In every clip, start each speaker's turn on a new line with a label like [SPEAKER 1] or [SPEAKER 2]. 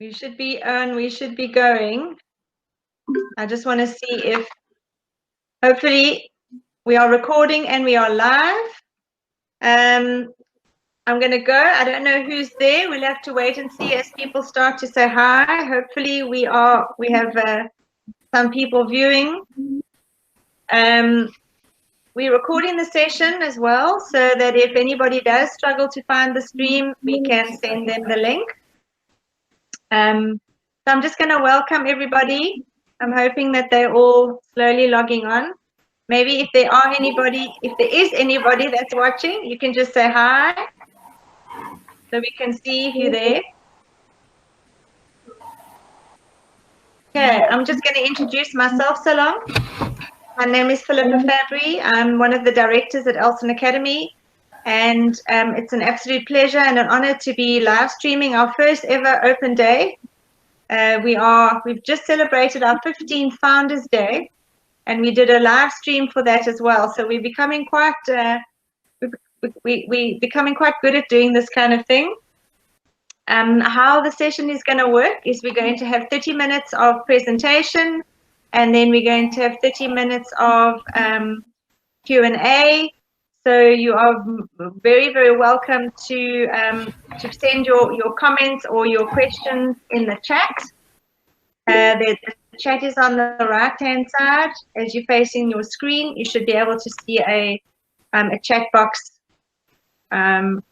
[SPEAKER 1] We should be on, we should be going. I just want to see if, hopefully, we are recording and we are live. I'm going to go. I don't know who's there. We'll have to wait and see as people start to say hi. Hopefully, we have some people viewing. We're recording the session as well, so that if anybody does struggle to find the stream, we can send them the link. So I'm just going to welcome everybody. I'm hoping that they're all slowly logging on. Maybe if there is anybody that's watching, you can just say hi, so we can see if you're there. Okay, I'm just going to introduce myself so long. My name is Philippa Fabbri. I'm one of the directors at Elsen Academy, and it's an absolute pleasure and an honor to be live streaming our first ever open day. We've just celebrated our 15th Founders Day, and we did a live stream for that as well. So we're becoming quite becoming quite good at doing this kind of thing. How the session is going to work is we're going to have 30 minutes of presentation, and then we're going to have 30 minutes of Q&A. So you are very, very welcome to send your comments or your questions in the chat. The chat is on the right-hand side. As you're facing your screen, you should be able to see a chat box. And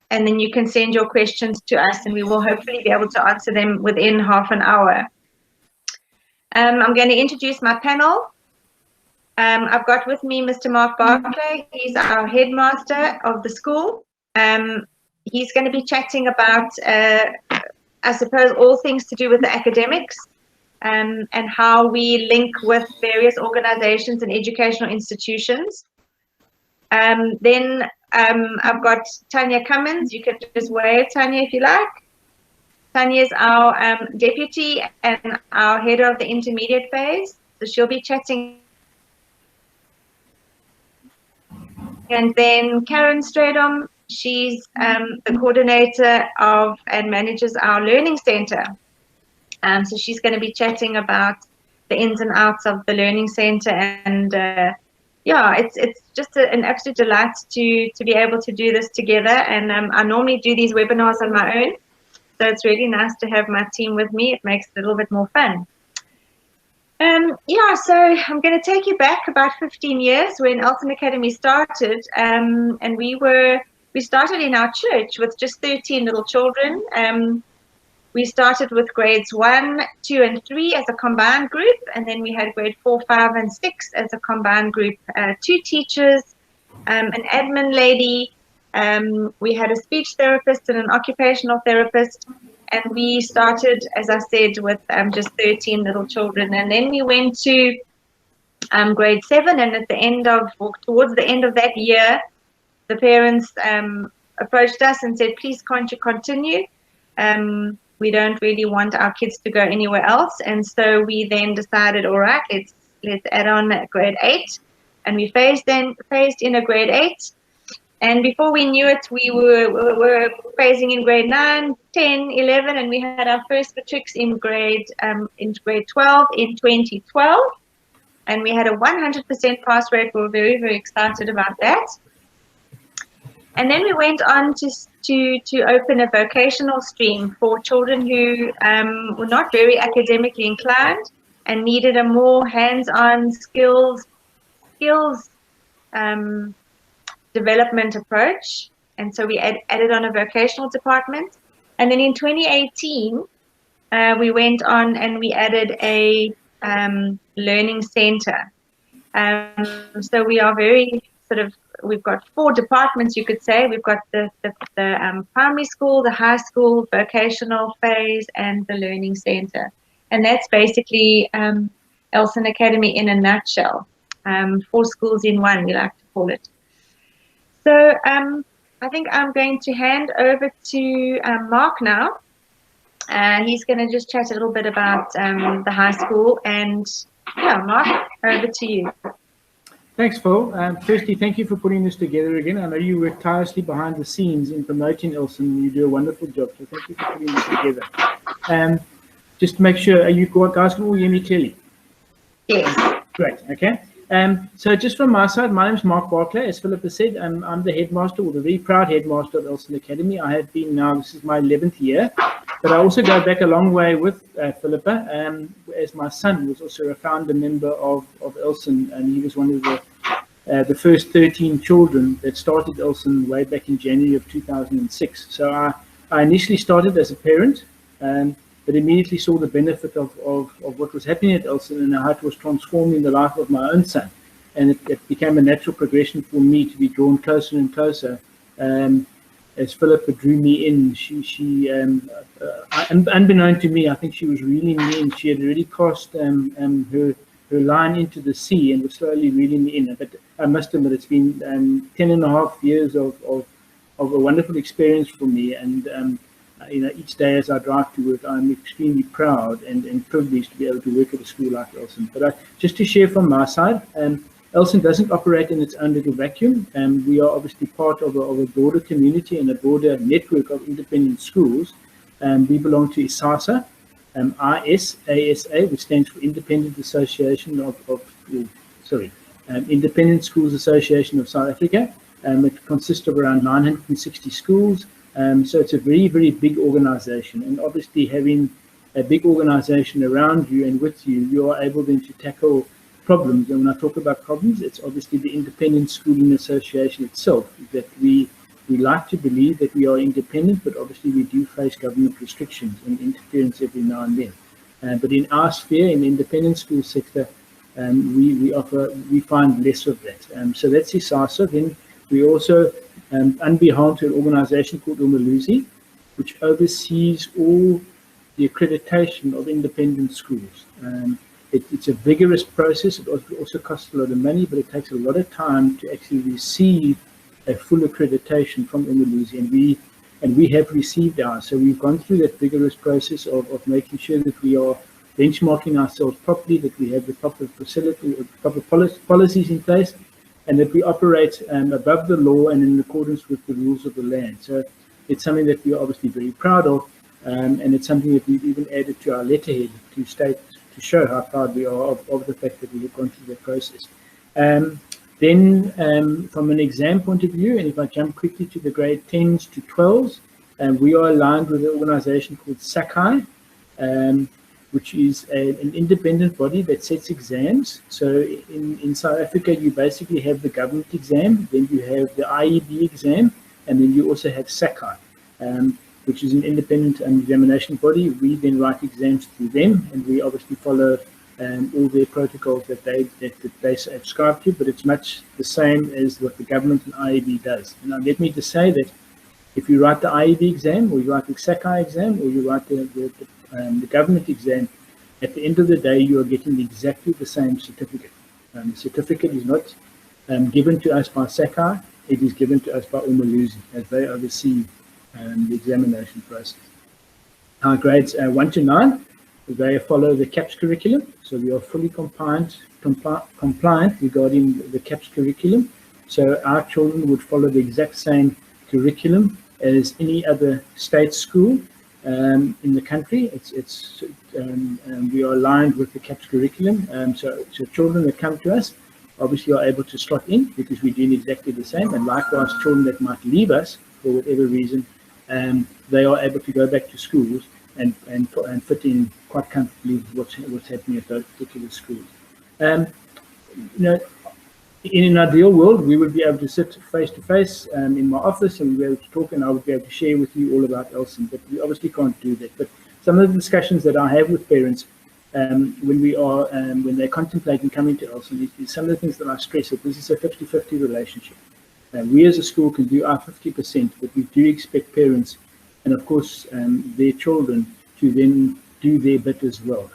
[SPEAKER 1] then you can send your questions to us, and we will hopefully be able to answer them within half an hour. I'm going to introduce my panel. I've got with me Mr. Mark Barclay. He's our headmaster of the school. He's going to be chatting about, I suppose, all things to do with the academics, and how we link with various organizations and educational institutions. Then I've got Tanya Cummins. You can just wave, Tanya, if you like. Tanya is our deputy and our head of the intermediate phase. So she'll be chatting. And then Caron Strydom, she's the coordinator of and manages our Learning Centre. So she's going to be chatting about the ins and outs of the Learning Centre, and yeah, it's just an absolute delight to be able to do this together. And I normally do these webinars on my own, so it's really nice to have my team with me. It makes it a little bit more fun. Yeah, so I'm going to take you back about 15 years when Elsen Academy started, and we started in our church with just 13 little children. We started with grades 1, 2, and 3 as a combined group, and then we had grade 4, 5, and 6 as a combined group. 2 teachers, an admin lady, we had a speech therapist and an occupational therapist, and we started, as I said, with just 13 little children. And then we went to grade 7, and at the end of, or towards the end of that year, the parents approached us and said, please, can't you continue? We don't really want our kids to go anywhere else. And so we then decided, all right, let's add on grade 8. And we phased in a grade 8. And before we knew it, we were phasing in grade 9, 10, 11, and we had our first matrics in grade 12 in 2012. And we had a 100% pass rate. We were very, very excited about that. And then we went on to open a vocational stream for children who were not very academically inclined and needed a more hands-on skills development approach. And so we added on a vocational department. And then in 2018, we went on and we added a learning center. So we are very we've got 4 departments, you could say. We've got the primary school, the high school, vocational phase, and the learning center. And that's basically Elsen Academy in a nutshell. 4 schools in one, we like to call it. So I think I'm going to hand over to Mark now. He's going to just chat a little bit about the high school. And yeah, Mark, over to you.
[SPEAKER 2] Thanks, Phil. Firstly, thank you for putting this together again. I know you work tirelessly behind the scenes in promoting Elsen, and you do a wonderful job. So thank you for putting this together. Just to make sure, are you guys can all hear me clearly?
[SPEAKER 1] Yes.
[SPEAKER 2] Great. Okay. So just from my side, my name is Mark Barclay. As Philippa said, I'm the headmaster, or the very proud headmaster of Elsen Academy. I have been now, this is my 11th year, but I also go back a long way with Philippa, as my son was also a founder member of Elsen, and he was one of the first 13 children that started Elsen way back in January of 2006. So I initially started as a parent, but immediately saw the benefit of what was happening at Elsen and how it was transforming the life of my own son. And it became a natural progression for me to be drawn closer and closer. As Philippa drew me in, unbeknown to me, I think she was reeling me in. She had already cast her line into the sea and was slowly reeling me in. But I must admit, it's been 10.5 years of a wonderful experience for me. And each day as I drive to work, I'm extremely proud and privileged to be able to work at a school like Elsen. But just to share from my side, Elsen doesn't operate in its own little vacuum. We are obviously part of a broader community and a broader network of independent schools. We belong to ISASA, ISASA, which stands for Independent Association Independent Schools Association of South Africa. It consists of around 960 schools. So it's a very, very big organization, and obviously having a big organization around you and with you, you are able then to tackle problems. And when I talk about problems, it's obviously the Independent Schooling Association itself, that we like to believe that we are independent, but obviously we do face government restrictions and interference every now and then. But in our sphere, in the independent school sector, we find less of that. So that's ISASA. Then we also, on behalf of an organization called Umuluzi, which oversees all the accreditation of independent schools. It's a vigorous process. It also costs a lot of money, but it takes a lot of time to actually receive a full accreditation from Umuluzi, and we have received ours. So we've gone through that vigorous process of making sure that we are benchmarking ourselves properly, that we have the proper facility, proper policies in place, and that we operate above the law and in accordance with the rules of the land. So it's something that we are obviously very proud of, and it's something that we've even added to our letterhead to show how proud we are of the fact that we have gone through that process. Then from an exam point of view, and if I jump quickly to the grade 10s to 12s, we are aligned with an organization called Sakai, which is an independent body that sets exams. So in South Africa, you basically have the government exam, then you have the IEB exam, and then you also have Sakai, which is an independent examination body. We then write exams through them, and we obviously follow all their protocols that they subscribe to, but it's much the same as what the government and IEB does. Now, let me just say that if you write the IEB exam, or you write the Sakai exam, or you write the government exam, at the end of the day, you are getting exactly the same certificate. The certificate is not given to us by Sakai, it is given to us by Umuluzi, as they oversee the examination process. Our grades 1 to 9, they follow the CAPS curriculum, so we are fully compliant regarding the CAPS curriculum. So our children would follow the exact same curriculum as any other state school in the country. We are aligned with the CAPS curriculum. So children that come to us obviously are able to slot in because we're doing exactly the same, and likewise children that might leave us for whatever reason, they are able to go back to schools and fit in quite comfortably with what's happening at those particular schools. In an ideal world, we would be able to sit face to face in my office, and we'd be able to talk, and I would be able to share with you all about Elsen, but we obviously can't do that. But some of the discussions that I have with parents when they're contemplating coming to Elsen is some of the things that I stress, that this is a 50-50 relationship. We as a school can do our 50%, but we do expect parents and of course their children to then do their bit as well.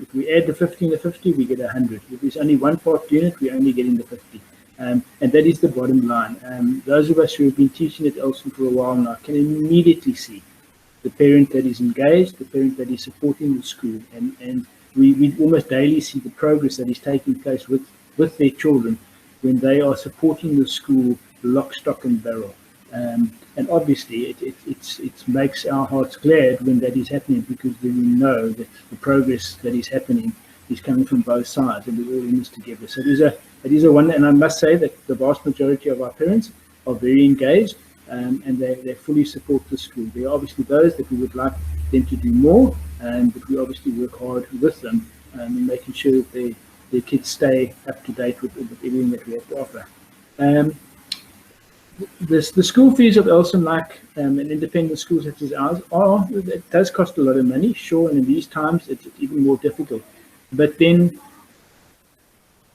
[SPEAKER 2] If we add the 50 and the 50, we get 100. If there's only one part unit, we're only getting the 50. And that is the bottom line. Those of us who have been teaching at Elsen for a while now can immediately see the parent that is engaged, the parent that is supporting the school, and we almost daily see the progress that is taking place with their children, when they are supporting the school lock, stock and barrel. And obviously it makes our hearts glad when that is happening, because then we know that the progress that is happening is coming from both sides and we're all in this together. So it is a wonder, and I must say that the vast majority of our parents are very engaged, and they fully support the school. There are obviously those that we would like them to do more, but we obviously work hard with them in making sure that their kids stay up to date with everything that we have to offer. The school fees of Elsen, like an independent school such as ours, it does cost a lot of money, sure, and in these times it's even more difficult. But then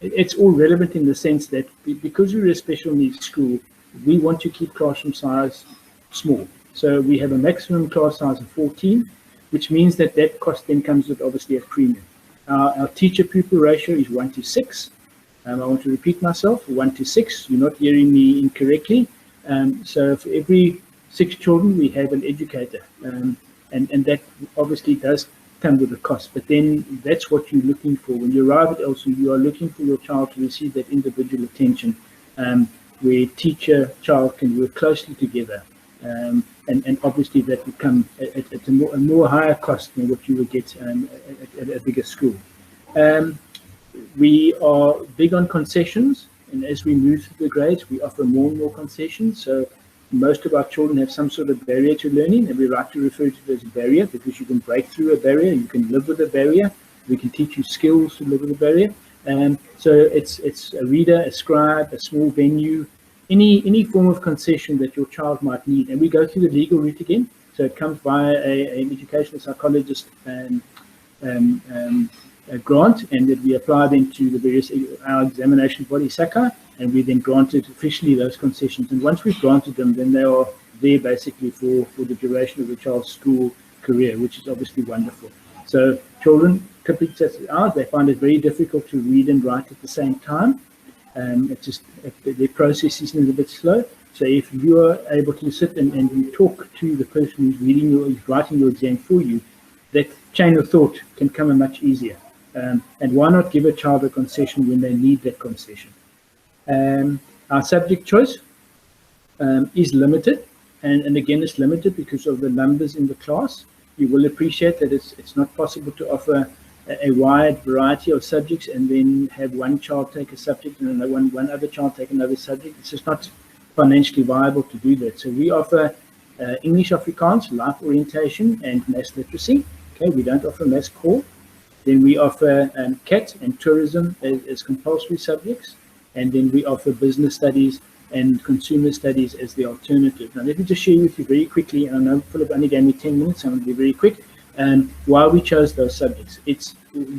[SPEAKER 2] it's all relevant in the sense that because we're a special needs school, we want to keep classroom size small. So we have a maximum class size of 14, which means that cost then comes with obviously a premium. Our teacher-pupil ratio is 1:6. I want to repeat myself, 1:6. You're not hearing me incorrectly. So for every 6 children, we have an educator. And that obviously does come with a cost. But then that's what you're looking for. When you arrive at Elsen, you are looking for your child to receive that individual attention, where teacher-child can work closely together. And obviously that would come at a more higher cost than what you would get at a bigger school. We are big on concessions, and as we move through the grades, we offer more and more concessions. So most of our children have some sort of barrier to learning, and we like to refer to it as a barrier because you can break through a barrier, you can live with a barrier, we can teach you skills to live with a barrier. So it's a reader, a scribe, a small venue, any form of concession that your child might need. And we go through the legal route again. So it comes via an educational psychologist a grant, and that we apply then to the various our examination body, SACA, and we then granted officially those concessions. And once we've granted them, then they are there basically for the duration of the child's school career, which is obviously wonderful. So children, typically such as ours, they find it very difficult to read and write at the same time. It's just their process is a little bit slow. So if you are able to sit and you talk to the person who's writing your exam for you, that chain of thought can come much easier. And why not give a child a concession when they need that concession? Our subject choice is limited, and again it's limited because of the numbers in the class. You will appreciate that it's not possible to offer a wide variety of subjects and then have one child take a subject and one other child take another subject. It's just not financially viable to do that. So we offer English Afrikaans, life orientation, and maths literacy. Okay, we don't offer maths core. Then we offer CAT and tourism as compulsory subjects, and then we offer business studies and consumer studies as the alternative. Now let me just share with you very quickly, and I know Philip only gave me 10 minutes, so I'm going to be very quick, why we chose those subjects.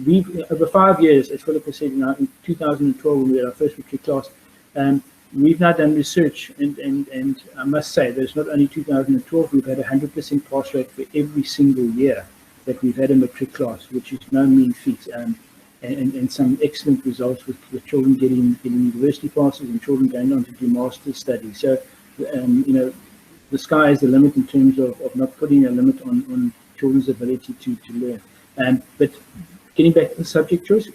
[SPEAKER 2] We've over 5 years, as Philippa said, in 2012 when we had our first weekly class, we've now done research, and I must say there's not only 2012, we've had 100% pass rate for every single year that we've had a matric class, which is no mean feat, and some excellent results with children getting university passes and children going on to do master's studies. So, the sky is the limit in terms of not putting a limit on children's ability to learn. But getting back to the subject choice,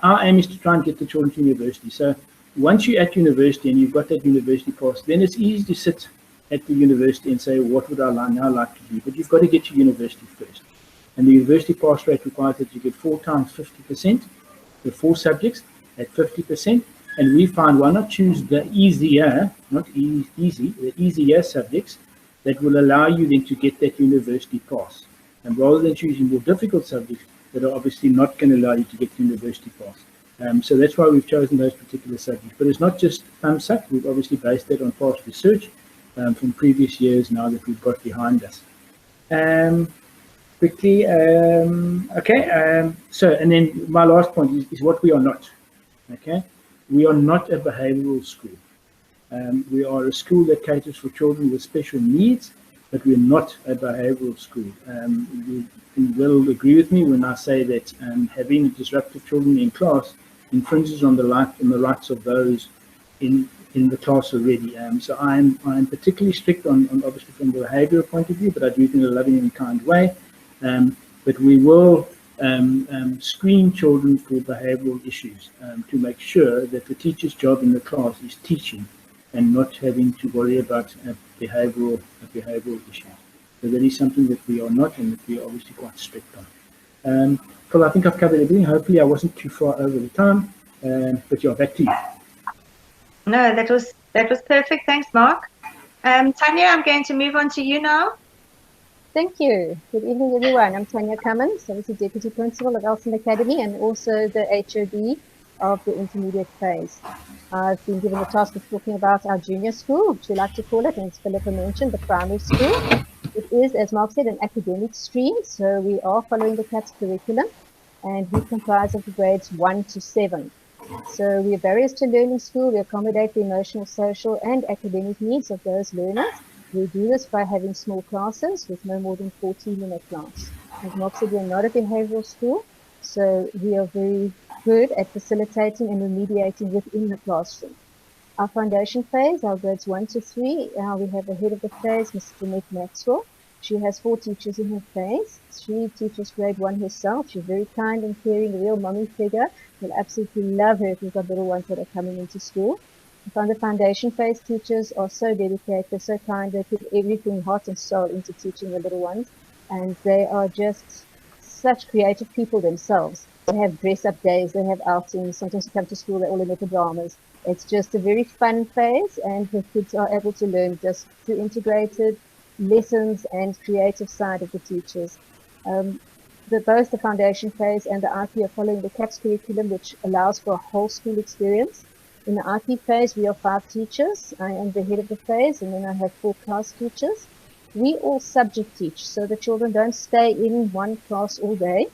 [SPEAKER 2] our aim is to try and get the children to university. So once you're at university and you've got that university pass, then it's easy to sit at the university and say, what would I now like to do? But you've got to get to university first. And the university pass rate requires that you get 4 times 50%, the 4 subjects at 50%. And we find why not choose the easier, not easy, the easier subjects that will allow you then to get that university pass. And rather than choosing more difficult subjects that are obviously not going to allow you to get the university pass. So that's why we've chosen those particular subjects. But it's not just thumbs up. We've obviously based that on past research from previous years now that we've got behind us. Quickly, so, and then my last point is what we are not. Okay, we are not a behavioral school. We are a school that caters for children with special needs, but we're not a behavioral school. You will agree with me when I say that having disruptive children in class infringes on the life and the rights of those in the class already. So I'm particularly strict on obviously from the behavioral point of view, but I do it in a loving and kind way. But we will screen children for behavioral issues to make sure that the teacher's job in the class is teaching and not having to worry about behavioral issues. So that is something that we are not, and that we are obviously quite strict on. Phil, I think I've covered everything. Hopefully I wasn't too far over the time, but yeah, back to you.
[SPEAKER 1] No, that was perfect. Thanks, Mark. Tanya, I'm going to move on to you now.
[SPEAKER 3] Thank you. Good evening, everyone. I'm Tanya Cummins. I'm the Deputy Principal at Elsen Academy and also the HOD of the intermediate phase. I've been given the task of talking about our junior school, which we like to call it, and as Philippa mentioned, the primary school. It is, as Mark said, an academic stream, so we are following the CATS curriculum, and we comprise of the grades 1 to 7. So we are barriers to learning school. We accommodate the emotional, social, and academic needs of those learners. We do this by having small classes with no more than 14 in a class. As Mark said, we are not a behavioral school, so we are very good at facilitating and remediating within the classroom. Our foundation phase, our grades 1 to 3, we have the head of the phase, Ms. Jeanette Maxwell. She has 4 teachers in her phase. She teaches grade 1 herself. She's very kind and caring, a real mommy figure. We'll absolutely love her if we've got little ones that are coming into school. The foundation phase teachers are so dedicated, so kind. They put everything, heart and soul, into teaching the little ones. And they are just such creative people themselves. They have dress-up days, they have outings. Sometimes they come to school, they're all in their pajamas. It's just a very fun phase, and the kids are able to learn just through integrated lessons and creative side of the teachers. Both the foundation phase and the IP are following the CATS curriculum, which allows for a whole school experience. In the IP phase, we are 5 teachers. I am the head of the phase, and then I have 4 class teachers. We all subject teach, so the children don't stay in one class all day.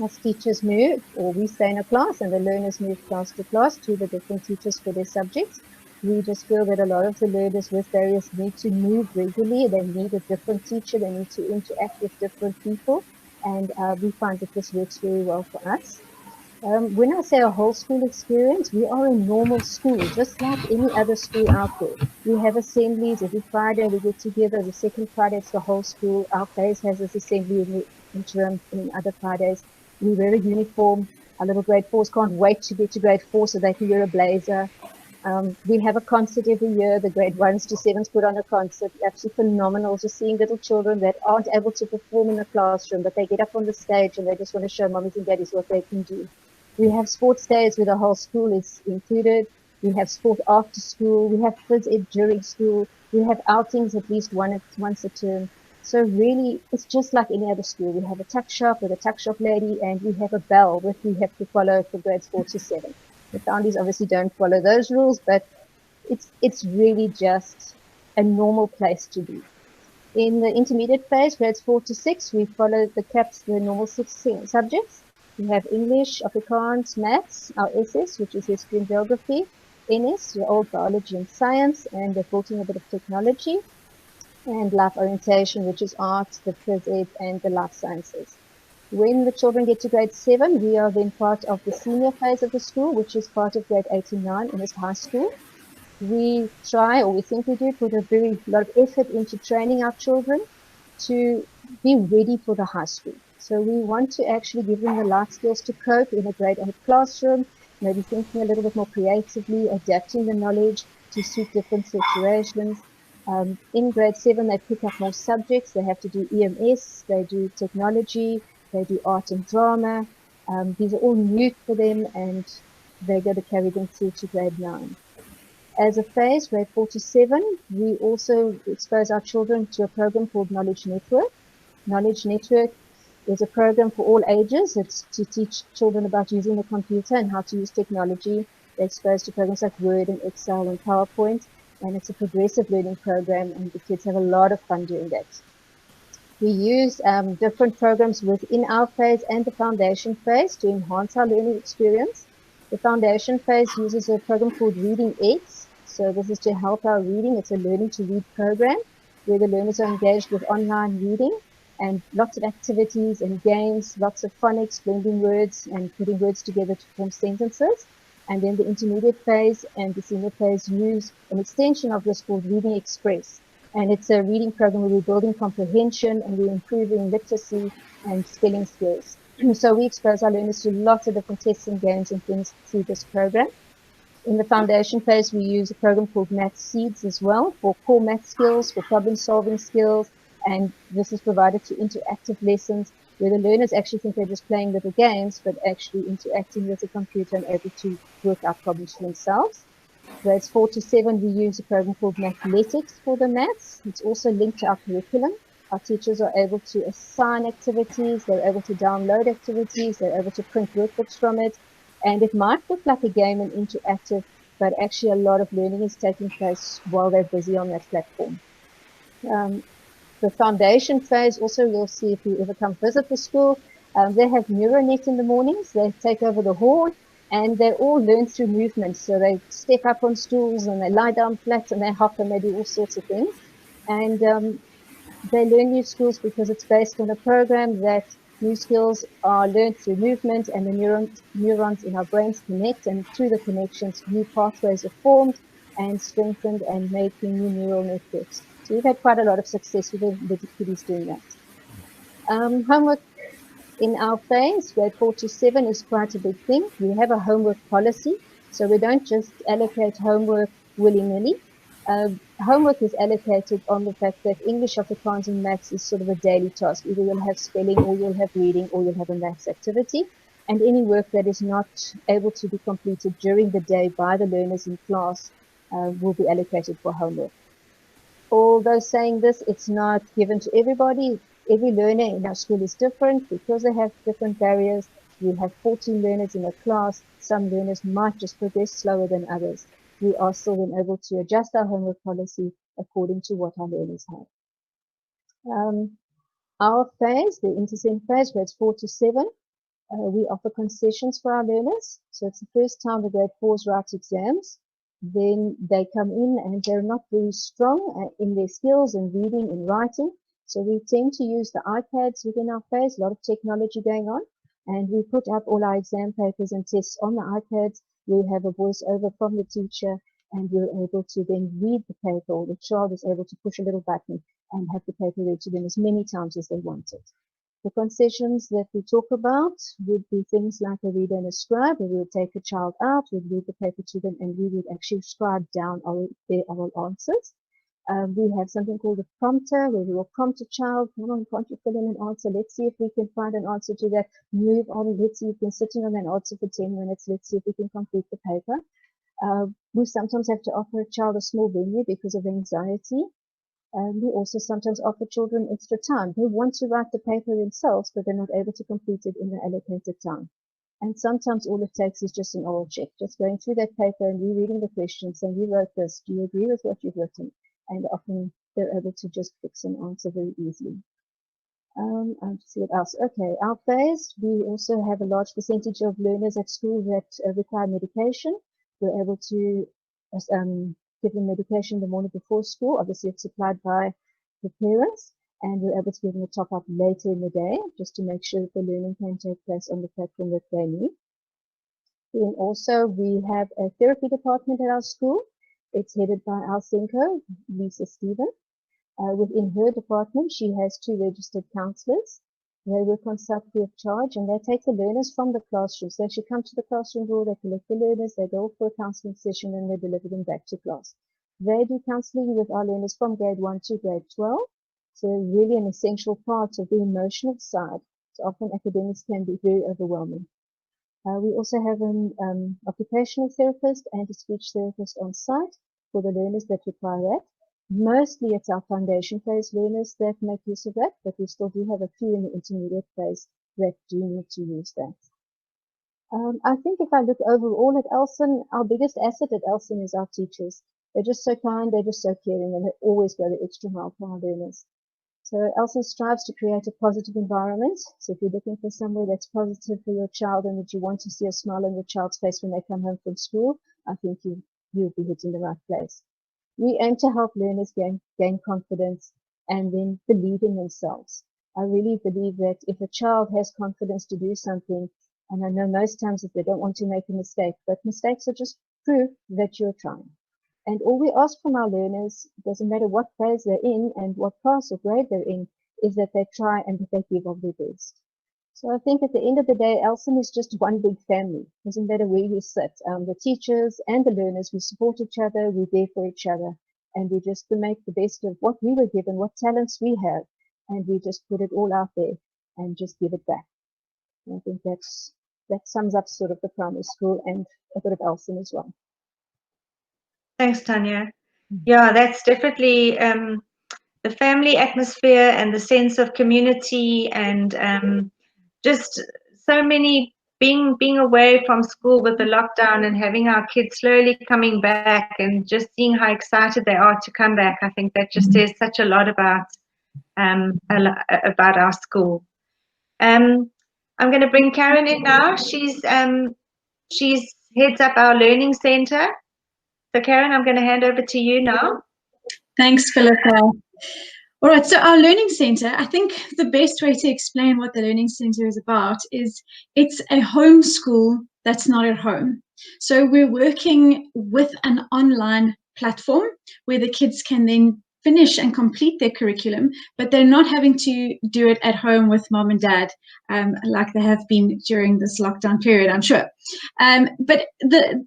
[SPEAKER 3] As teachers move, or we stay in a class and the learners move class to class to the different teachers for their subjects. We just feel that a lot of the learners with barriers need to move regularly. They need a different teacher. They need to interact with different people. And we find that this works very well for us. When I say a whole school experience, we are a normal school, just like any other school out there. We have assemblies every Friday. We get together. The second Friday, it's the whole school. Our phase has this assembly in the interim and other Fridays. We wear a uniform. Our little grade 4s can't wait to get to grade 4 so they can wear a blazer. We have a concert every year. The grade 1s to 7s put on a concert. Absolutely phenomenal. Just seeing little children that aren't able to perform in the classroom, but they get up on the stage and they just want to show mommies and daddies what they can do. We have sports days where the whole school is included. We have sport after school. We have phys ed during school. We have outings at least once a term. So really, it's just like any other school. We have a tuck shop with a tuck shop lady, and we have a bell that we have to follow for grades 4 to 7. The foundries obviously don't follow those rules, but it's really just a normal place to be. In the intermediate phase, grades 4 to 6, we follow the CAPS, the normal 6 subjects. We have English, Afrikaans, Maths, our SS, which is History and Geography, NS, your old Biology and Science, and they're built in a bit of technology, and Life Orientation, which is Art, the Phys Ed, and the Life Sciences. When the children get to grade 7, we are then part of the senior phase of the school, which is part of grade 8 and 9 in this high school. We try, or we think we do, put a very lot of effort into training our children to be ready for the high school. So we want to actually give them the life skills to cope in a grade 8 classroom, maybe thinking a little bit more creatively, adapting the knowledge to suit different situations. In grade 7, they pick up more subjects. They have to do EMS, they do technology, they do art and drama. These are all new for them, and they're going to carry them through to grade 9. As a phase, grade 4 to 7, we also expose our children to a program called Knowledge Network. Knowledge Network is a program for all ages. It's to teach children about using the computer and how to use technology. They're exposed to programs like Word and Excel and PowerPoint, and it's a progressive learning program, and the kids have a lot of fun doing that. We use different programs within our phase and the foundation phase to enhance our learning experience. The foundation phase uses a program called Reading Aids. So this is to help our reading. It's a learning to read program where the learners are engaged with online reading and lots of activities and games, lots of phonics, blending words and putting words together to form sentences. And then the intermediate phase and the senior phase use an extension of this called Reading Express. And it's a reading program where we're building comprehension and we're improving literacy and spelling skills. So we expose our learners to lots of different tests and games and things through this program. In the foundation phase, we use a program called Math Seeds as well for core math skills, for problem solving skills, and this is provided to interactive lessons where the learners actually think they're just playing little games, but actually interacting with the computer and able to work out problems for themselves. Grades 4 to 7, we use a program called Mathletics for the maths. It's also linked to our curriculum. Our teachers are able to assign activities, they're able to download activities, they're able to print workbooks from it. And it might look like a game and interactive, but actually a lot of learning is taking place while they're busy on that platform. The foundation phase, also you'll see if you ever come visit the school, they have NeuroNet in the mornings, they take over the hall, and they all learn through movement. So they step up on stools and they lie down flat and they hop and they do all sorts of things. And they learn new skills because it's based on a program that new skills are learned through movement, and the neurons in our brains connect, and through the connections, new pathways are formed and strengthened and making new neural networks. So we've had quite a lot of success with the kiddies doing that. Homework in our phase, grade 4 to 7, is quite a big thing. We have a homework policy, so we don't just allocate homework willy-nilly. Homework is allocated on the fact that English, Afrikaans, and maths is sort of a daily task. Either you'll have spelling, or you'll have reading, or you'll have a maths activity. And any work that is not able to be completed during the day by the learners in class will be allocated for homework. Although saying this, it's not given to everybody. Every learner in our school is different because they have different barriers. We have 14 learners in a class. Some learners might just progress slower than others. We are still then able to adjust our homework policy according to what our learners have. Our phase, the InterCent phase, grades 4 to 7, we offer concessions for our learners. So it's the first time the grade 4s write exams. Then they come in and they're not very strong in their skills in reading and writing. So we tend to use the iPads within our phase, a lot of technology going on. And we put up all our exam papers and tests on the iPads. We have a voiceover from the teacher, and we're able to then read the paper, or the child is able to push a little button and have the paper read to them as many times as they want it. The concessions that we talk about would be things like a reader and a scribe, where we would take a child out, we'd read the paper to them, and we would actually scribe down their oral answers. We have something called a prompter, where we will prompt a child, come on, can't you fill in an answer? Let's see if we can find an answer to that. Move on, let's see if you've been sitting on that answer for 10 minutes. Let's see if we can complete the paper. We sometimes have to offer a child a small venue because of anxiety. We also sometimes offer children extra time. They want to write the paper themselves, but they're not able to complete it in the allocated time. And sometimes all it takes is just an oral check, just going through that paper and rereading the questions, saying, you wrote this, do you agree with what you've written? And often they're able to just fix an answer very easily. I'll see what else. Okay, our phase, we also have a large percentage of learners at school that require medication. We're able to give them medication the morning before school. Obviously, it's supplied by the parents, and we're able to give them a top-up later in the day, just to make sure that the learning can take place on the platform that they need. Then also, we have a therapy department at our school. It's headed by our Senko, Lisa Stephen. Within her department, she has 2 registered counsellors. They work on site free of charge, and they take the learners from the classroom. So they should come to the classroom door, they collect the learners, they go for a counselling session, and they deliver them back to class. They do counselling with our learners from grade 1 to grade 12. So really an essential part of the emotional side. So often academics can be very overwhelming. We also have an occupational therapist and a speech therapist on site for the learners that require that. Mostly it's our foundation phase learners that make use of that, but we still do have a few in the intermediate phase that do need to use that. I think if I look overall at Elsen, our biggest asset at Elsen is our teachers. They're just so kind, they're just so caring, and they always go the extra mile for our learners. So Elsen strives to create a positive environment. So if you're looking for somewhere that's positive for your child and that you want to see a smile on your child's face when they come home from school, I think you'll be hitting the right place. We aim to help learners gain confidence and then believe in themselves. I really believe that if a child has confidence to do something, and I know most times that they don't want to make a mistake, but mistakes are just proof that you're trying. And all we ask from our learners, doesn't matter what phase they're in and what class or grade they're in, is that they try and that they give of their best. So I think at the end of the day, Elsen is just one big family. Doesn't matter where you sit. The teachers and the learners, we support each other, we're there for each other, and we just make the best of what we were given, what talents we have, and we just put it all out there and just give it back. And I think that sums up sort of the primary school and a bit of Elsen as well.
[SPEAKER 1] Thanks, Tanya. Yeah, that's definitely the family atmosphere and the sense of community, and just so many being away from school with the lockdown and having our kids slowly coming back and just seeing how excited they are to come back. I think that just says such a lot about our school. I'm going to bring Caron in now. She's heads up our Learning Centre. So Caron, I'm going to hand over to you now.
[SPEAKER 4] Thanks, Philippa. All right, so our Learning Centre, I think the best way to explain what the Learning Centre is about is it's a home school that's not at home. So we're working with an online platform where the kids can then finish and complete their curriculum, but they're not having to do it at home with mom and dad like they have been during this lockdown period, I'm sure. But the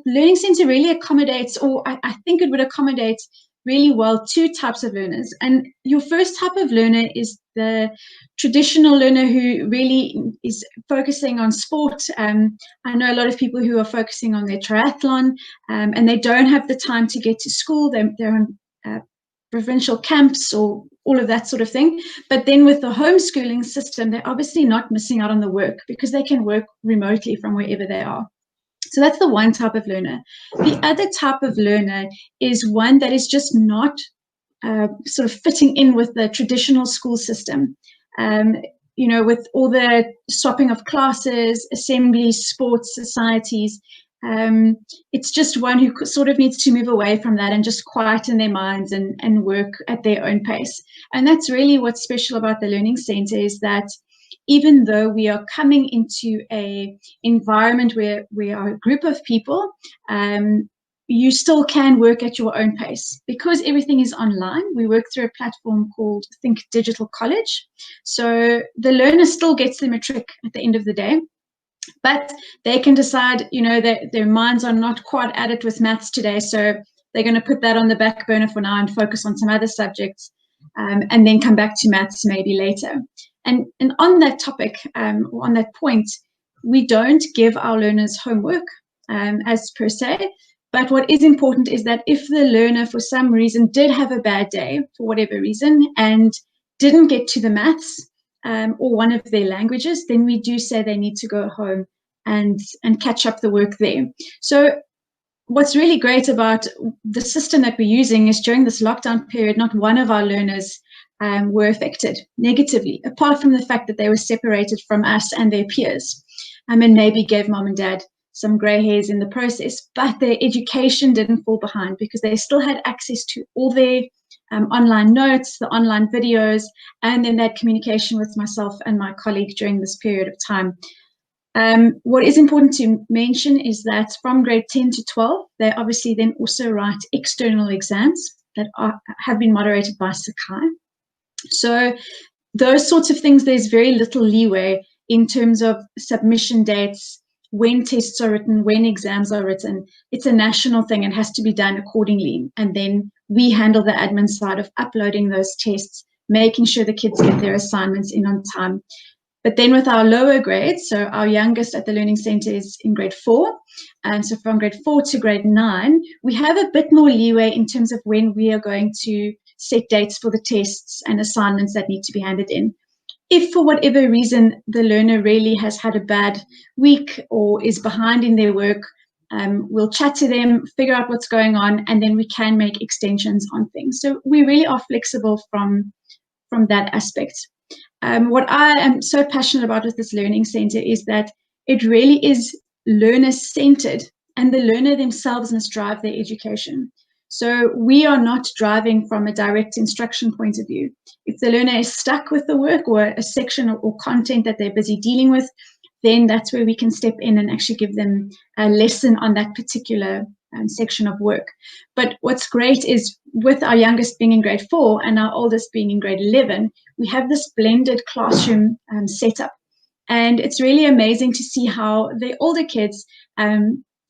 [SPEAKER 4] Learning Centre really accommodates, or I think it would accommodate really well, two types of learners. And your first type of learner is the traditional learner who really is focusing on sport. I know a lot of people who are focusing on their triathlon and they don't have the time to get to school. They're on provincial camps or all of that sort of thing. But then with the homeschooling system, they're obviously not missing out on the work because they can work remotely from wherever they are. So that's the one type of learner. The other type of learner is one that is just not sort of fitting in with the traditional school system. You know, with all the swapping of classes, assemblies, sports, societies, it's just one who sort of needs to move away from that and just quieten their minds and work at their own pace. And that's really what's special about the Learning Centre, is that even though we are coming into a environment where we are a group of people, you still can work at your own pace. Because everything is online, we work through a platform called Think Digital College. So the learner still gets the matric at the end of the day, but they can decide, you know, that their minds are not quite at it with maths today, so they're going to put that on the back burner for now and focus on some other subjects, and then come back to maths maybe later. And on that topic, or on that point, we don't give our learners homework as per se, but what is important is that if the learner for some reason did have a bad day, for whatever reason, and didn't get to the maths or one of their languages, then we do say they need to go home and catch up the work there. So what's really great about the system that we're using is during this lockdown period, not one of our learners were affected negatively, apart from the fact that they were separated from us and their peers, and maybe gave mom and dad some grey hairs in the process, but their education didn't fall behind because they still had access to all their online notes, the online videos, and then that communication with myself and my colleague during this period of time. What is important to mention is that from grade 10 to 12, they obviously then also write external exams that have been moderated by Sakai. So those sorts of things, there's very little leeway in terms of submission dates, when tests are written, when exams are written. It's a national thing and has to be done accordingly. And then we handle the admin side of uploading those tests, making sure the kids get their assignments in on time. But then with our lower grades, so our youngest at the Learning Centre is in grade 4, and so from grade 4 to grade 9, we have a bit more leeway in terms of when we are going to set dates for the tests and assignments that need to be handed in. If for whatever reason the learner really has had a bad week or is behind in their work, we'll chat to them, figure out what's going on, and then we can make extensions on things. So we really are flexible from that aspect. What I am so passionate about with this Learning Centre is that it really is learner-centered, and the learner themselves must drive their education. So we are not driving from a direct instruction point of view. If the learner is stuck with the work or a section or content that they're busy dealing with, then that's where we can step in and actually give them a lesson on that particular section of work. But what's great is with our youngest being in grade 4 and our oldest being in grade 11, we have this blended classroom setup. And it's really amazing to see how the older kids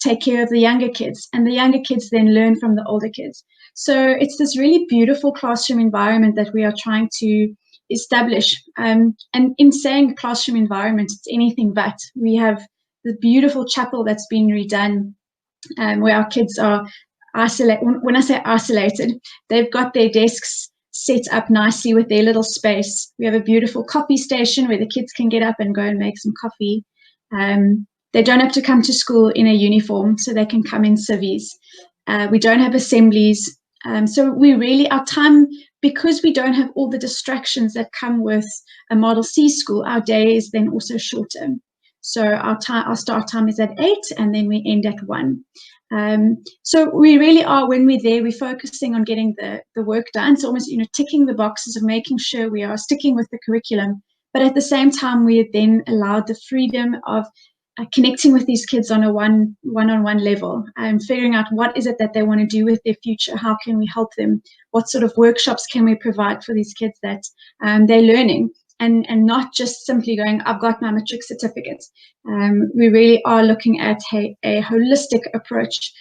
[SPEAKER 4] take care of the younger kids, and the younger kids then learn from the older kids. So it's this really beautiful classroom environment that we are trying to establish. And in saying classroom environment, it's anything but. We have the beautiful chapel that's been redone, where our kids are isolated. When I say isolated, they've got their desks set up nicely with their little space. We have a beautiful coffee station where the kids can get up and go and make some coffee. They don't have to come to school in a uniform, so they can come in civvies. We don't have assemblies. So we really, our time, because we don't have all the distractions that come with a Model C school, our day is then also shorter. So our start time is at 8 and then we end at 1. So we really are, when we're there, we're focusing on getting the work done. So almost, ticking the boxes of making sure we are sticking with the curriculum. But at the same time, we are then allowed the freedom of connecting with these kids on a one-on-one level and figuring out what is it that they want to do with their future. How can we help them? What sort of workshops can we provide for these kids that they're learning? And not just simply going, I've got my matric certificate. We really are looking at a holistic approach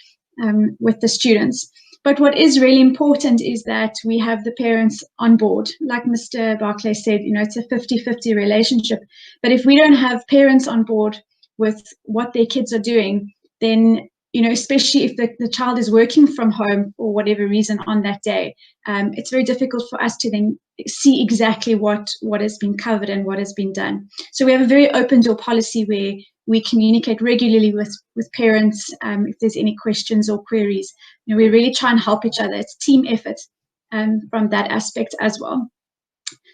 [SPEAKER 4] with the students. But what is really important is that we have the parents on board. Like Mr. Barclay said, it's a 50-50 relationship. But if we don't have parents on board with what their kids are doing, then, especially if the child is working from home for whatever reason on that day, it's very difficult for us to then see exactly what has been covered and what has been done. So we have a very open door policy where we communicate regularly with parents if there's any questions or queries. We really try and help each other. It's team effort from that aspect as well.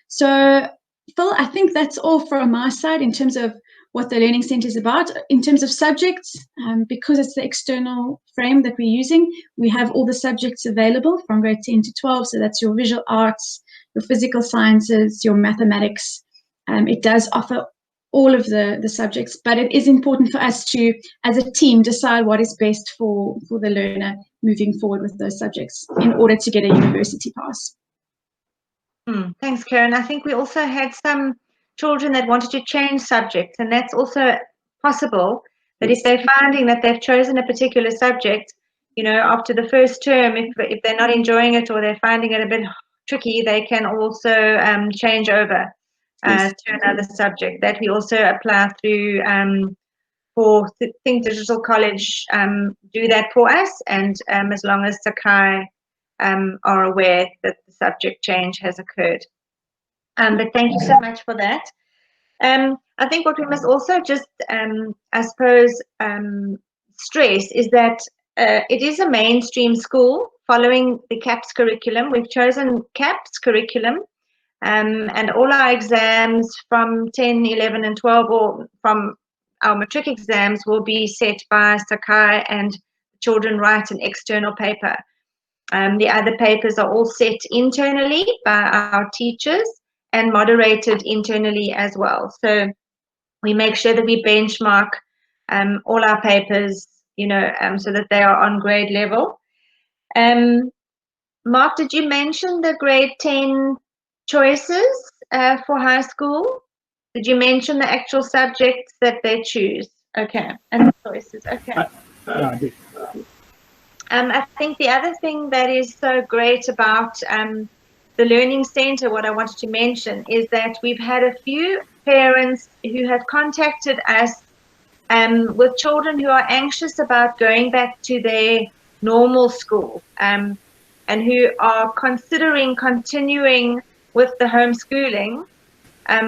[SPEAKER 4] So, Phil, I think that's all from my side in terms of what the Learning Centre is about. In terms of subjects, because it's the external frame that we're using, we have all the subjects available from grade 10 to 12. So that's your visual arts, your physical sciences, your mathematics. It does offer all of the subjects, but it is important for us to, as a team, decide what is best for the learner moving forward with those subjects in order to get a university pass.
[SPEAKER 1] Thanks, Caron. I think we also had some children that wanted to change subjects, and that's also possible, that if they're finding that they've chosen a particular subject, after the first term, if they're not enjoying it or they're finding it a bit tricky, they can also change over to another subject. That we also apply through for Think Digital College, do that for us, and as long as Sakai are aware that the subject change has occurred. But thank you so much for that. I think what we must also just, I suppose, stress is that it is a mainstream school following the CAPS curriculum. We've chosen CAPS curriculum, and all our exams from 10, 11, and 12, or from our matric exams, will be set by Sakai, and children write an external paper. The other papers are all set internally by our teachers and moderated internally as well. So we make sure that we benchmark all our papers, so that they are on grade level. Mark, did you mention the grade 10 choices for high school? Did you mention the actual subjects that they choose? Okay, and the choices, okay.
[SPEAKER 2] I did.
[SPEAKER 1] I think the other thing that is so great about the Learning Centre, what I wanted to mention, is that we've had a few parents who have contacted us with children who are anxious about going back to their normal school, and who are considering continuing with the homeschooling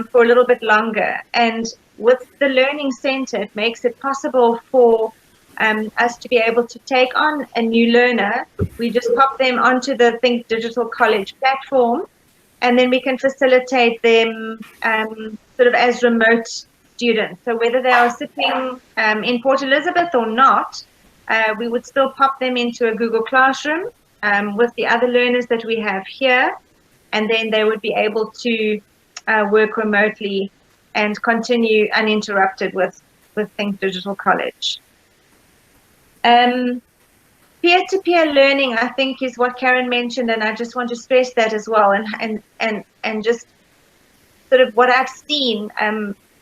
[SPEAKER 1] for a little bit longer. And with the Learning Centre, it makes it possible for us to be able to take on a new learner. We just pop them onto the Think Digital College platform, and then we can facilitate them sort of as remote students. So whether they are sitting in Port Elizabeth or not, we would still pop them into a Google Classroom with the other learners that we have here, and then they would be able to work remotely and continue uninterrupted with Think Digital College. Peer-to-peer learning, I think, is what Caron mentioned, and I just want to stress that as well, and just sort of what I've seen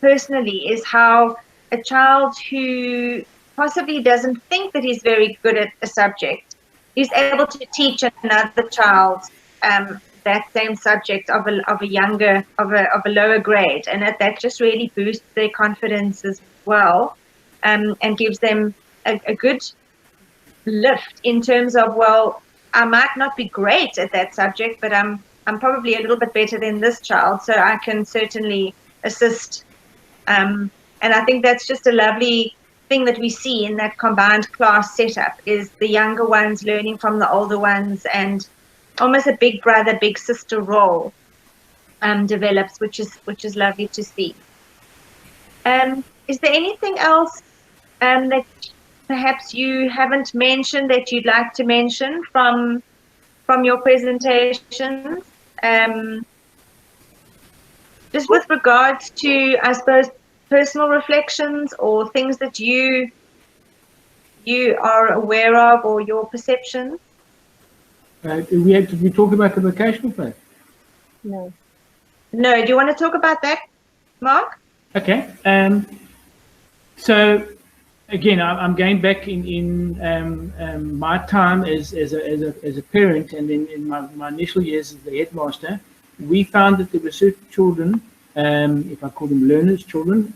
[SPEAKER 1] personally is how a child who possibly doesn't think that he's very good at a subject is able to teach another child that same subject of a lower grade, and that just really boosts their confidence as well, and gives them a good lift in terms of, well, I might not be great at that subject, but I'm probably a little bit better than this child, so I can certainly assist. And I think that's just a lovely thing that we see in that combined class setup, is the younger ones learning from the older ones, and almost a big brother, big sister role develops, which is lovely to see. Is there anything else that perhaps you haven't mentioned that you'd like to mention from your presentations? Just with regards to, I suppose, personal reflections or things that you are aware of, or your perceptions?
[SPEAKER 2] We talk about the vocational phase.
[SPEAKER 3] No.
[SPEAKER 1] No, do you want to talk about that, Mark?
[SPEAKER 2] Okay. So again, I'm going back in my time as a parent, and then in my initial years as the headmaster. We found that there were certain children, if I call them learners, children,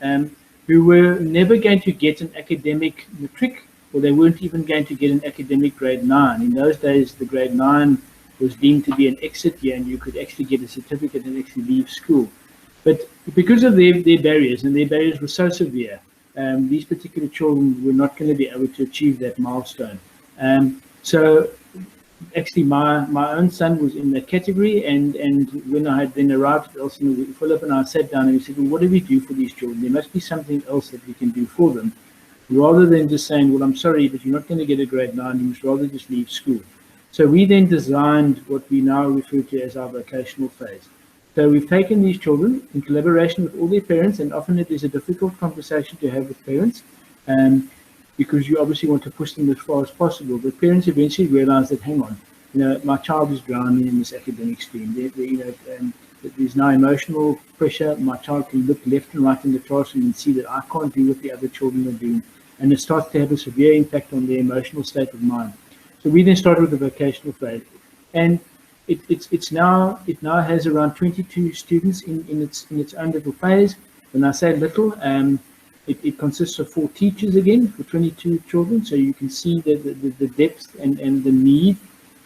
[SPEAKER 2] who were never going to get an academic matric, or they weren't even going to get an academic grade 9. In those days, the grade 9 was deemed to be an exit year, and you could actually get a certificate and actually leave school. But because of their barriers, and their barriers were so severe, these particular children were not going to be able to achieve that milestone. So actually my own son was in that category, and when I had then arrived at Elsen, Philip and I sat down and we said, well, what do we do for these children? There must be something else that we can do for them, rather than just saying, well, I'm sorry, but you're not going to get a grade 9, you must rather just leave school. So we then designed what we now refer to as our vocational phase. So we've taken these children in collaboration with all their parents, and often it is a difficult conversation to have with parents, because you obviously want to push them as far as possible. But parents eventually realize that, hang on, my child is drowning in this academic stream. There's now emotional pressure. My child can look left and right in the classroom and see that I can't do what the other children are doing, and it starts to have a severe impact on their emotional state of mind. So we then started with the vocational phase, and it now has around 22 students in its own little phase. When I say little, it consists of 4 teachers again for 22 children, so you can see the depth and the need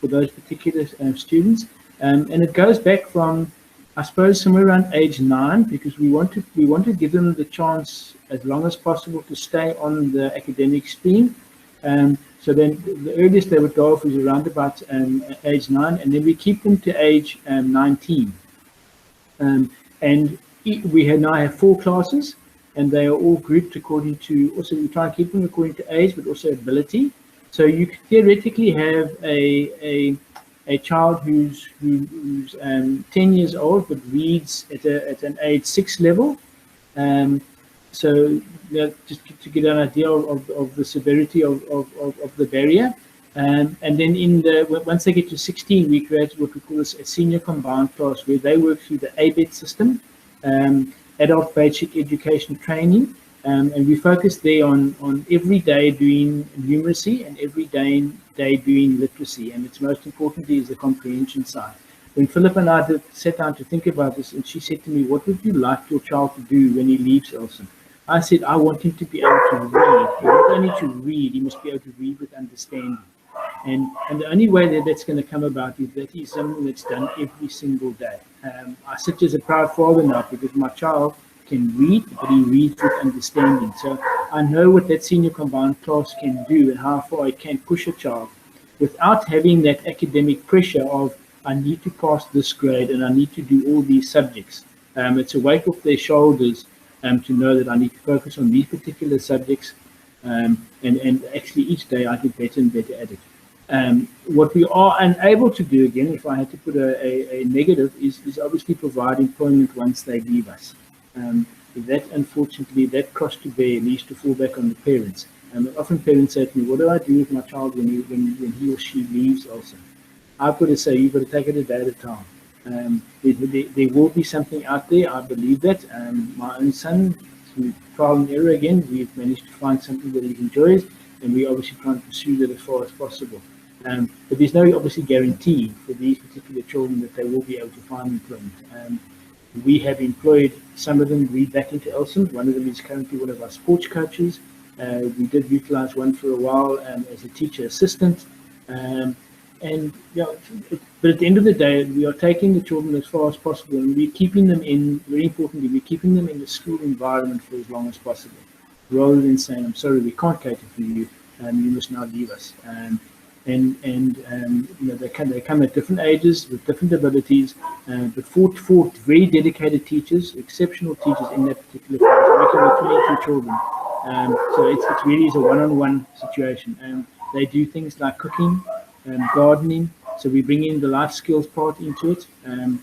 [SPEAKER 2] for those particular students. And it goes back from, I suppose, somewhere around age 9, because we want to give them the chance as long as possible to stay on the academic stream. So then the earliest they would go off is around about age 9, and then we keep them to age 19. And we now have 4 classes, and they are all grouped according to, also we try and keep them according to age, but also ability. So you could theoretically have a child who's 10 years old, but reads at an age 6 level. So just to get an idea of the severity of the barrier. And then once they get to 16, we create what we call a senior combined class, where they work through the ABET system, adult basic education training, and we focus there on every day doing numeracy and every day doing literacy, and it's most importantly is the comprehension side. When Philippa and I sat down to think about this, and she said to me, what would you like your child to do when he leaves Elsen? I said, I want him to be able to read. Not only to read, he must be able to read with understanding. And the only way that that's going to come about is that he's something that's done every single day. I sit as a proud father now because my child can read, but he reads with understanding. So I know what that senior combined class can do and how far it can push a child without having that academic pressure of, I need to pass this grade and I need to do all these subjects. It's a weight off their shoulders to know that I need to focus on these particular subjects, and actually each day I get better and better at it. What we are unable to do, again, if I had to put a negative, is obviously provide employment once they leave us. That, unfortunately, that cost to bear needs to fall back on the parents. Often parents say to me, what do I do with my child when he or she leaves Elsen? I've got to say, you've got to take it a day at a time. There will be something out there, I believe that. My own son, through trial and error again, we've managed to find something that he enjoys, and we obviously try and pursue that as far as possible. But there's no obviously guarantee for these particular children that they will be able to find employment. We have employed some of them read back into Elsen. One of them is currently one of our sports coaches. We did utilize one for a while as a teacher assistant. And yeah, but at the end of the day, we are taking the children as far as possible, and we're keeping them in, very importantly, we're keeping them in the school environment for as long as possible, rather than saying, I'm sorry, we can't cater for you, you must now leave us. You know, they come at different ages with different abilities, but for very dedicated teachers, exceptional teachers in that particular class, working with 22 children. So it really is a one-on-one situation. They do things like cooking, gardening, so we bring in the life skills part into it, and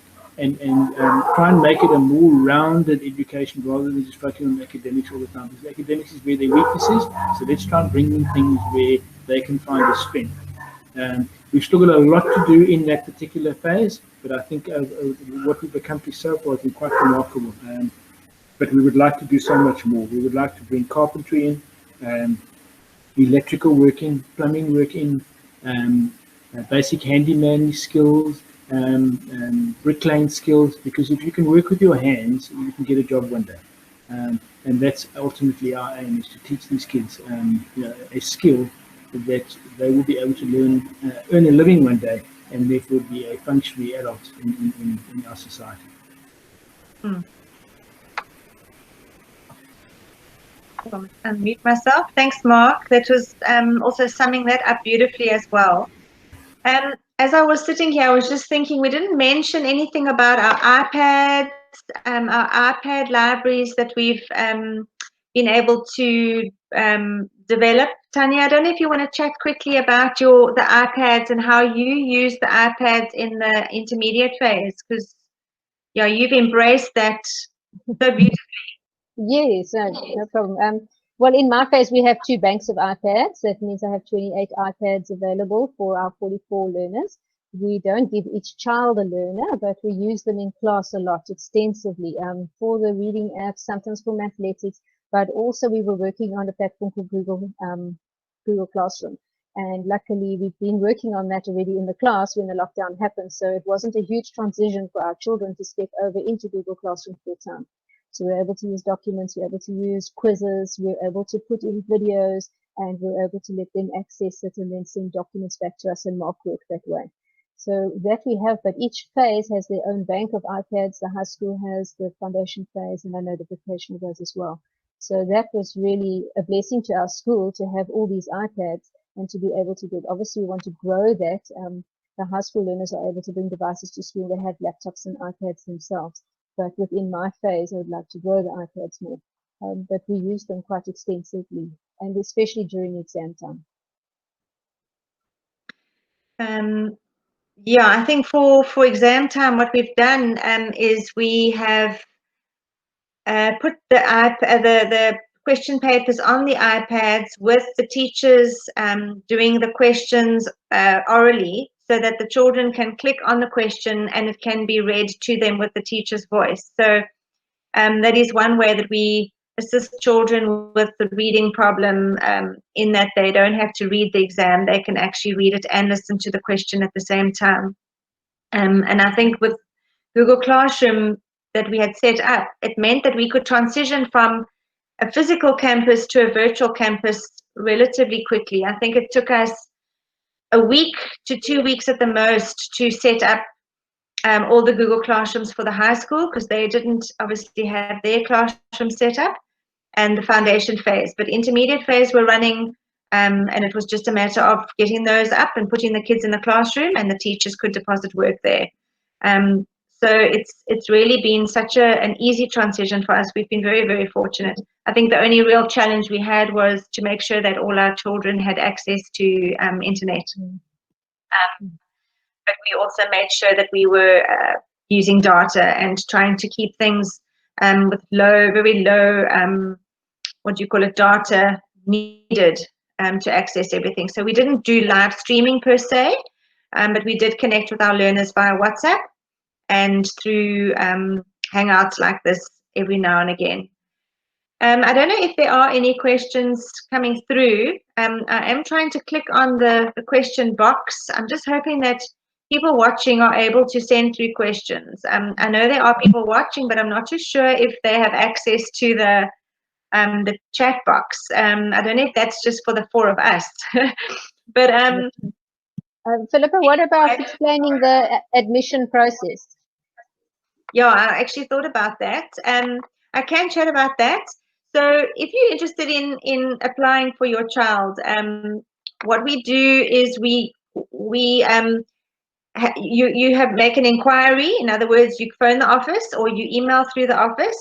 [SPEAKER 2] try and make it a more rounded education rather than just focusing on academics all the time, because academics is where their weakness is, so let's try and bring in things where they can find a strength. We've still got a lot to do in that particular phase, but I think what we've accomplished so far has been quite remarkable. But we would like to do so much more. We would like to bring carpentry in, electrical work in, plumbing work in, basic handyman skills, bricklaying skills, because if you can work with your hands, you can get a job one day. And that's ultimately our aim, is to teach these kids you know, a skill that they will be able to earn a living one day, and therefore be a functionary adult in our society.
[SPEAKER 1] I'll unmute myself. Thanks, Mark. That was also summing that up beautifully as well. As I was sitting here, I was just thinking, we didn't mention anything about our iPads, our iPad libraries that we've been able to develop. Tanya, I don't know if you want to chat quickly about the iPads and how you use the iPads in the intermediate phase, because yeah, you've embraced that so beautifully.
[SPEAKER 3] Yes, no problem. Well, in my case, we have 2 banks of iPads. That means I have 28 iPads available for our 44 learners. We don't give each child a learner, but we use them in class a lot, extensively, for the reading apps, sometimes for mathletics, but also we were working on a platform called Google Classroom. And luckily, we've been working on that already in the class when the lockdown happened. So it wasn't a huge transition for our children to step over into Google Classroom full time. So we're able to use documents, we're able to use quizzes, we're able to put in videos, and we're able to let them access it and then send documents back to us and mark work that way. So that we have, but each phase has their own bank of iPads. The high school has the foundation phase and a notification of those as well. So that was really a blessing to our school to have all these iPads and to be able to do it. Obviously, we want to grow that. The high school learners are able to bring devices to school. They have laptops and iPads themselves. But within my phase, I would like to grow the iPads more. But we use them quite extensively, and especially during exam time.
[SPEAKER 1] Yeah, I think for exam time, what we've done is we have put the question papers on the iPads with the teachers doing the questions orally, so that the children can click on the question and it can be read to them with the teacher's voice. So that is one way that we assist children with the reading problem, in that they don't have to read the exam, they can actually read it and listen to the question at the same time. And I think with Google Classroom that we had set up, it meant that we could transition from a physical campus to a virtual campus relatively quickly. I think it took us a week to 2 weeks at the most to set up all the Google Classrooms for the high school, because they didn't obviously have their classroom set up, and the foundation phase. But intermediate phase we're running, and it was just a matter of getting those up and putting the kids in the classroom, and the teachers could deposit work there. So it's really been such an easy transition for us. We've been very, very fortunate. I think the only real challenge we had was to make sure that all our children had access to internet. But we also made sure that we were using data and trying to keep things with very low, data needed to access everything. So we didn't do live streaming per se, but we did connect with our learners via WhatsApp. and through hangouts like this every now and again. I don't know if there are any questions coming through. I am trying to click on the question box. I'm just hoping that people watching are able to send through questions. I know there are people watching, but I'm not too sure if they have access to the chat box. I don't know if that's just for the 4 of us. But
[SPEAKER 3] Philippa, what about explaining the admission process?
[SPEAKER 1] Yeah, I actually thought about that. I can chat about that. So if you're interested in applying for your child, what we do is you make an inquiry. In other words, you phone the office or you email through the office.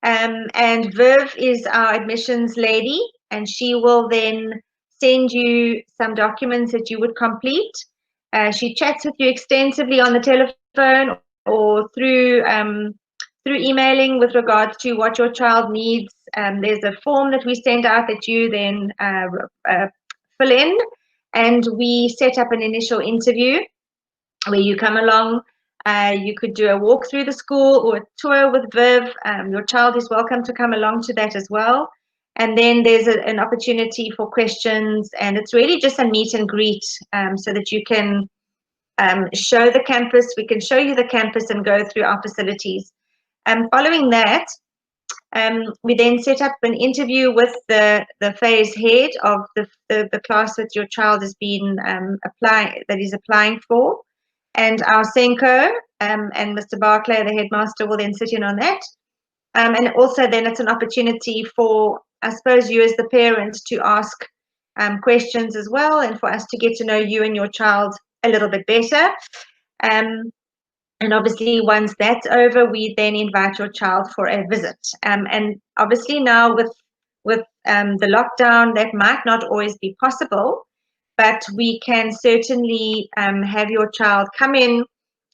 [SPEAKER 1] And Viv is our admissions lady, and she will then send you some documents that you would complete. She chats with you extensively on the telephone or through emailing with regards to what your child needs. There's a form that we send out that you then fill in, and we set up an initial interview where you come along. You could do a walk through the school or a tour with Viv. Your child is welcome to come along to that as well. And then there's an opportunity for questions, and it's really just a meet and greet so that you can show the campus. We can show you the campus and go through our facilities. Following that, we then set up an interview with the phase head of the class that your child has been applying for. And our Senko and Mr. Barclay, the headmaster, will then sit in on that. And also then it's an opportunity for, I suppose, you as the parent to ask questions as well, and for us to get to know you and your child a little bit better. And obviously, once that's over, we then invite your child for a visit. And obviously now with the lockdown, that might not always be possible, but we can certainly have your child come in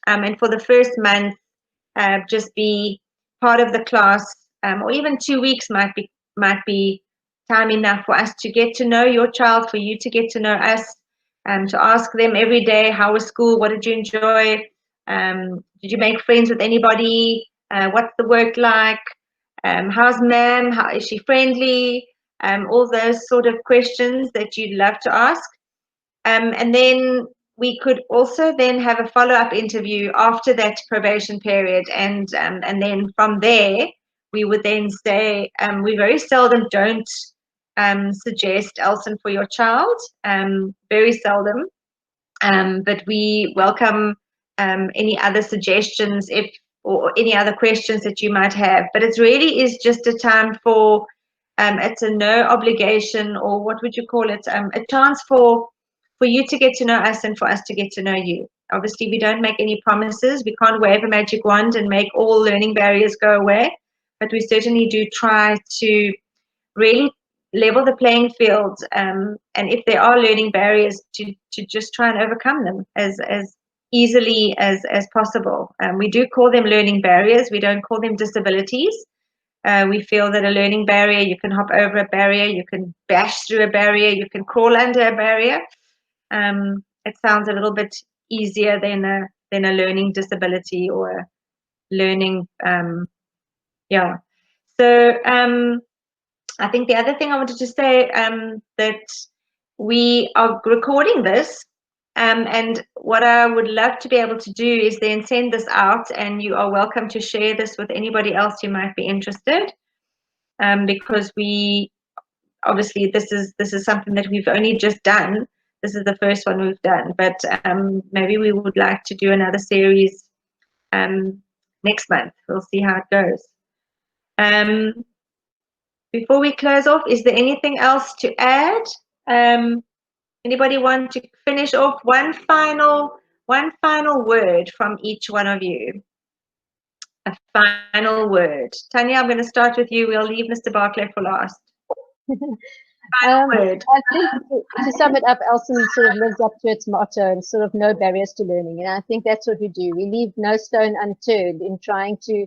[SPEAKER 1] and for the first month just be part of the class, or even 2 weeks might be time enough for us to get to know your child, for you to get to know us, to ask them every day, how was school, what did you enjoy, did you make friends with anybody, what's the work like, how's ma'am, how is she friendly, all those sort of questions that you'd love to ask. And then we could also then have a follow-up interview after that probation period, and then from there we would then say, we very seldom don't suggest Elsen for your child, very seldom, but we welcome any other suggestions or any other questions that you might have. But it really is just a time for it's a no obligation, or what would you call it, a chance for you to get to know us and for us to get to know you. Obviously, we don't make any promises. We can't wave a magic wand and make all learning barriers go away, but we certainly do try to really level the playing field, and if there are learning barriers, to just try and overcome them as easily as possible. We do call them learning barriers. We don't call them disabilities. We feel that a learning barrier, you can hop over a barrier, you can bash through a barrier, you can crawl under a barrier. It sounds a little bit easier than a learning disability or a learning, yeah. So I think the other thing I wanted to say, that we are recording this, and what I would love to be able to do is then send this out, and you are welcome to share this with anybody else who might be interested, because we obviously this is something that we've only just done. This is the first one we've done, but maybe we would like to do another series next month. We'll see how it goes. Before we close off, is there anything else to add? Anybody want to finish off one final word from each one of you? A final word. Tanya, I'm going to start with you. We'll leave Mr. Barclay for last.
[SPEAKER 3] I think to sum it up, Elsen sort of lives up to its motto and sort of no barriers to learning. And I think that's what we do. We leave no stone unturned in trying to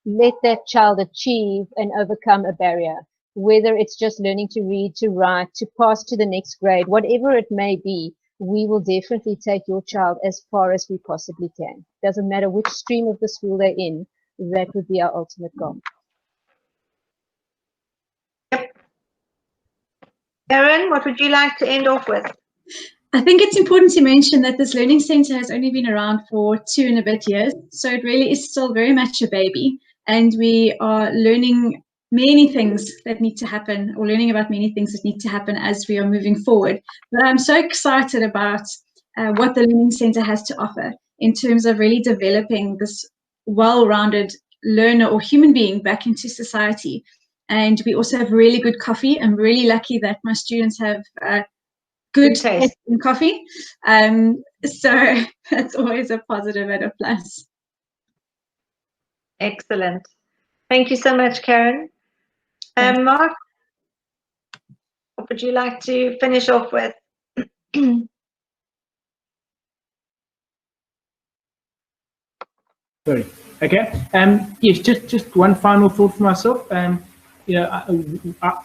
[SPEAKER 3] let that child achieve and overcome a barrier, whether it's just learning to read, to write, to pass to the next grade, whatever it may be. we will definitely take your child as far as we possibly can. Doesn't matter which stream of the school they're in, that would be our ultimate goal.
[SPEAKER 1] Yep. Caron, what would you like to end off with?
[SPEAKER 4] I think it's important to mention that this Learning Centre has only been around for 2 and a bit years, so it really is still very much a baby, and we are learning many things that need to happen, or learning about many things that need to happen as we are moving forward. But I'm so excited about what the Learning Centre has to offer in terms of really developing this well-rounded learner or human being back into society. And we also have really good coffee. I'm really lucky that my students have good taste in coffee. So that's always a positive and a plus.
[SPEAKER 1] Excellent. Thank you so much, Caron. Mark, what would you like to finish off with?
[SPEAKER 2] Sorry. Okay. Yes, just one final thought for myself. You know,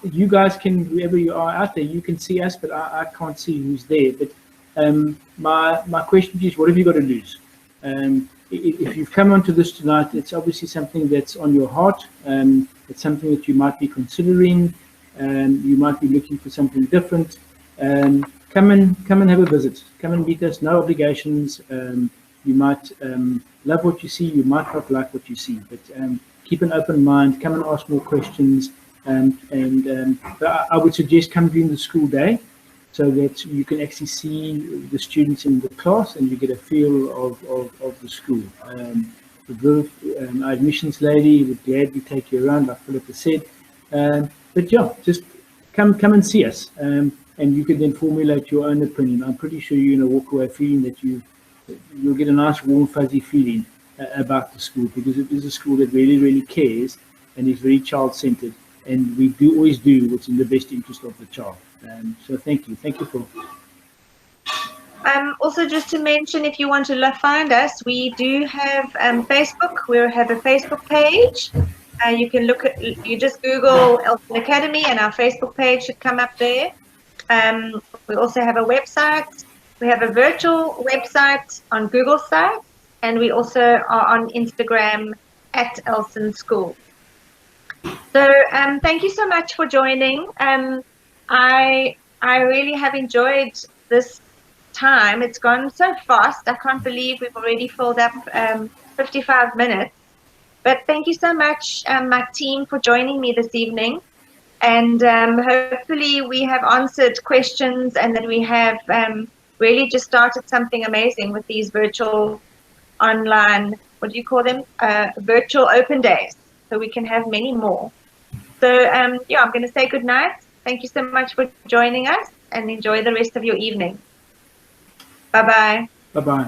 [SPEAKER 2] you guys can, whoever you are out there, you can see us, but I can't see who's there. But my question is, what have you got to lose? If you've come onto this tonight, it's obviously something that's on your heart. It's something that you might be considering. You might be looking for something different. Come and have a visit. Come and meet us. No obligations. You might love what you see. You might not like what you see. But keep an open mind. Come and ask more questions. But I would suggest come during the school day, so that you can actually see the students in the class and you get a feel of the school. Our admissions lady would gladly take you around, like Philippa said. But yeah, just come and see us, and you can then formulate your own opinion. I'm pretty sure you're going to walk away feeling that you'll get a nice, warm, fuzzy feeling about the school, because it is a school that really, really cares and is very child-centered, and we always do what's in the best interest of the child. So thank you for.
[SPEAKER 1] Also, just to mention, if you want to find us, we do have Facebook. We have a Facebook page. You can you just Google Elsen Academy and our Facebook page should come up there. We also have a website. We have a virtual website on Google Sites, and we also are on Instagram at Elsen School. So thank you so much for joining. I really have enjoyed this time. It's gone so fast. I can't believe we've already filled up 55 minutes. But thank you so much, my team, for joining me this evening. And hopefully we have answered questions, and that we have really just started something amazing with these virtual online, what do you call them? Virtual open days. So we can have many more. So yeah, I'm going to say good night. Thank you so much for joining us, and enjoy the rest of your evening. Bye-bye.
[SPEAKER 2] Bye-bye.